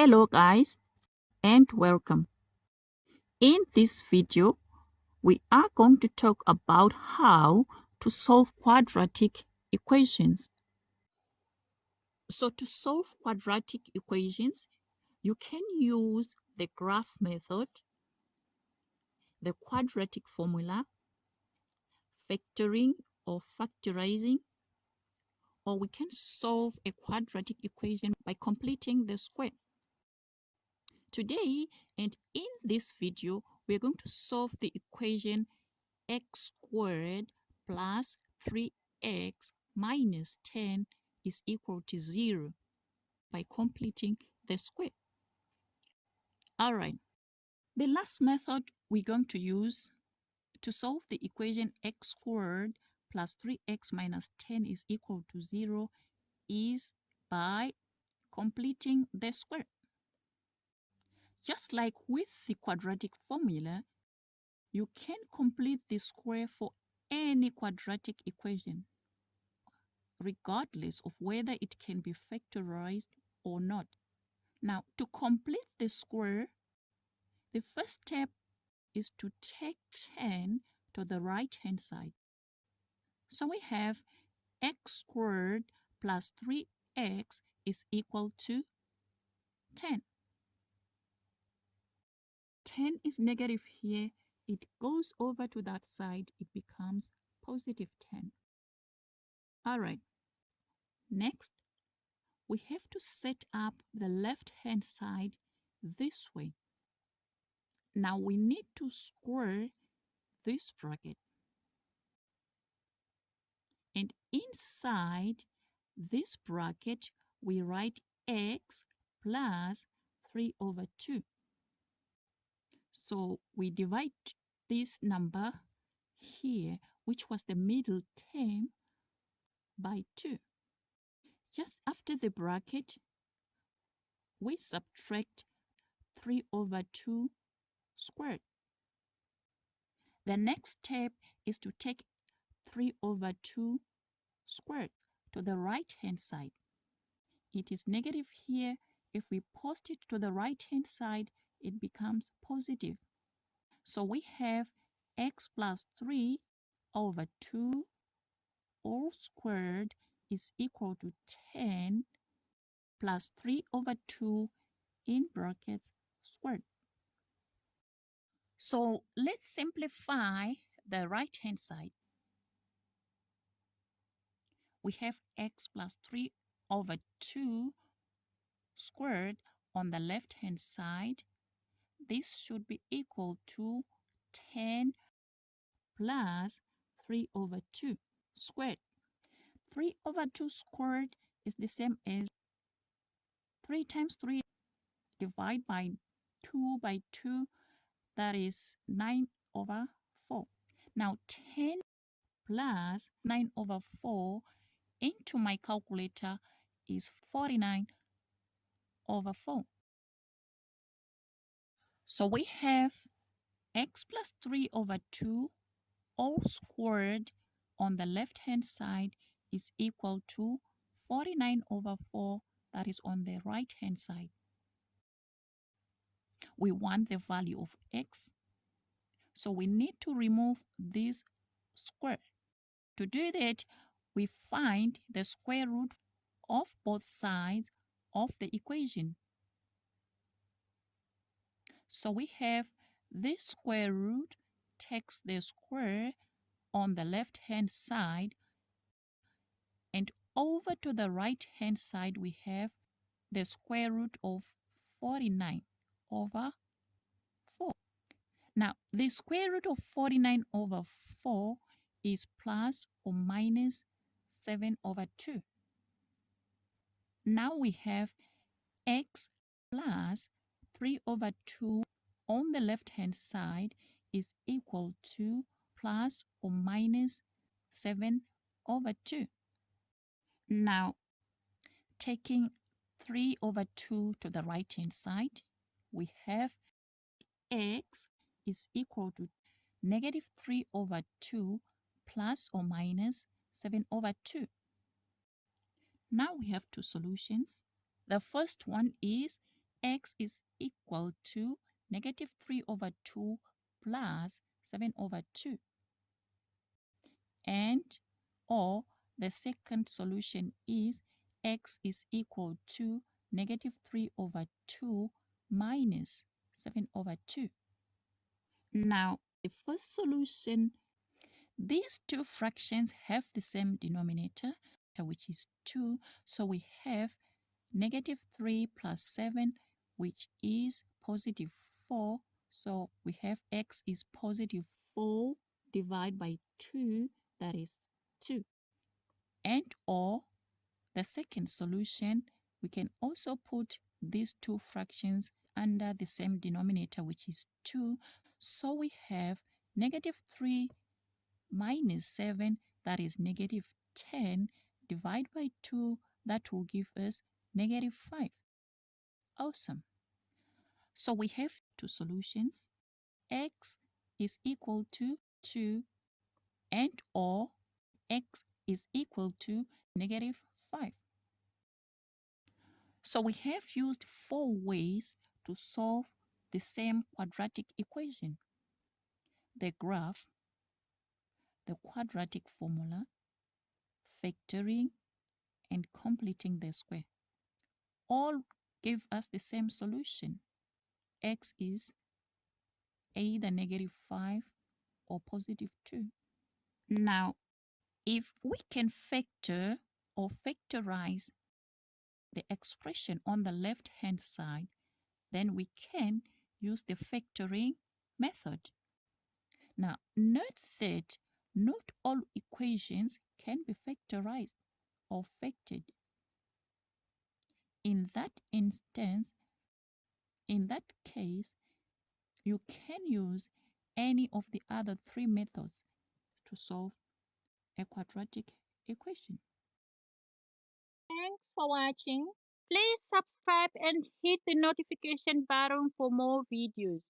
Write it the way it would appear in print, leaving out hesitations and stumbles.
Hello guys and welcome. In this video, we are going to talk about how to solve quadratic equations. So to solve quadratic equations, you can use the graph method, the quadratic formula, factoring or factorizing, or we can solve a quadratic equation by completing the square. Today and in this video, we're going to solve the equation x squared plus 3x minus 10 is equal to 0 by completing the square. All right. The last method we're going to use to solve the equation x squared plus 3x minus 10 is equal to 0 is by completing the square. Just like with the quadratic formula, you can complete the square for any quadratic equation, regardless of whether it can be factorized or not. Now, to complete the square, the first step is to take 10 to the right-hand side. So we have x squared plus 3x is equal to 10. 10 is negative here. It goes over to that side. It becomes positive 10. All right. Next, we have to set up the left-hand side this way. Now we need to square this bracket. And inside this bracket, we write x plus 3 over 2. So we divide this number here, which was the middle term, by 2. Just after the bracket, we subtract 3 over 2 squared. The next step is to take 3 over 2 squared to the right-hand side. It is negative here. If we post it to the right-hand side, it becomes positive. So we have x plus 3 over 2 all squared is equal to 10 plus 3 over 2 in brackets squared. So let's simplify the right-hand side. We have x plus 3 over 2 squared on the left-hand side. This should be equal to 10 plus 3 over 2 squared. 3 over 2 squared is the same as 3 times 3 divided by 2 by 2. That is 9 over 4. Now 10 plus 9 over 4 into my calculator is 49 over 4. So we have x plus 3 over 2 all squared on the left-hand side is equal to 49 over 4, that is on the right-hand side. We want the value of x, so we need to remove this square. To do that, we find the square root of both sides of the equation. So we have this square root takes the square on the left-hand side, and over to the right-hand side we have the square root of 49 over 4. Now, the square root of 49 over 4 is plus or minus 7 over 2. Now we have x plus 3 over 2 on the left-hand side is equal to plus or minus 7 over 2. Now, taking 3 over 2 to the right-hand side, we have x is equal to negative 3 over 2 plus or minus 7 over 2. Now we have two solutions. The first one is x is equal to negative 3 over 2 plus 7 over 2. And or the second solution is x is equal to negative 3 over 2 minus 7 over 2. Now, the first solution, these two fractions have the same denominator, which is 2. So we have negative 3 plus 7, which is positive 4. So we have x is positive 4 divided by 2, that is 2. And or the second solution, we can also put these two fractions under the same denominator, which is 2. So we have negative 3 minus 7, that is negative 10, divided by 2, that will give us negative 5. Awesome. So we have two solutions. X is equal to 2 and or x is equal to negative 5. So we have used 4 ways to solve the same quadratic equation: the graph, the quadratic formula, factoring, and completing the square. All give us the same solution. X is either negative 5 or positive 2. Now, if we can factor or factorize the expression on the left-hand side, then we can use the factoring method. Now, note that not all equations can be factorized or factored. In that instance, in that case, you can use any of the other 3 methods to solve a quadratic equation. Thanks for watching. Please subscribe and hit the notification button for more videos.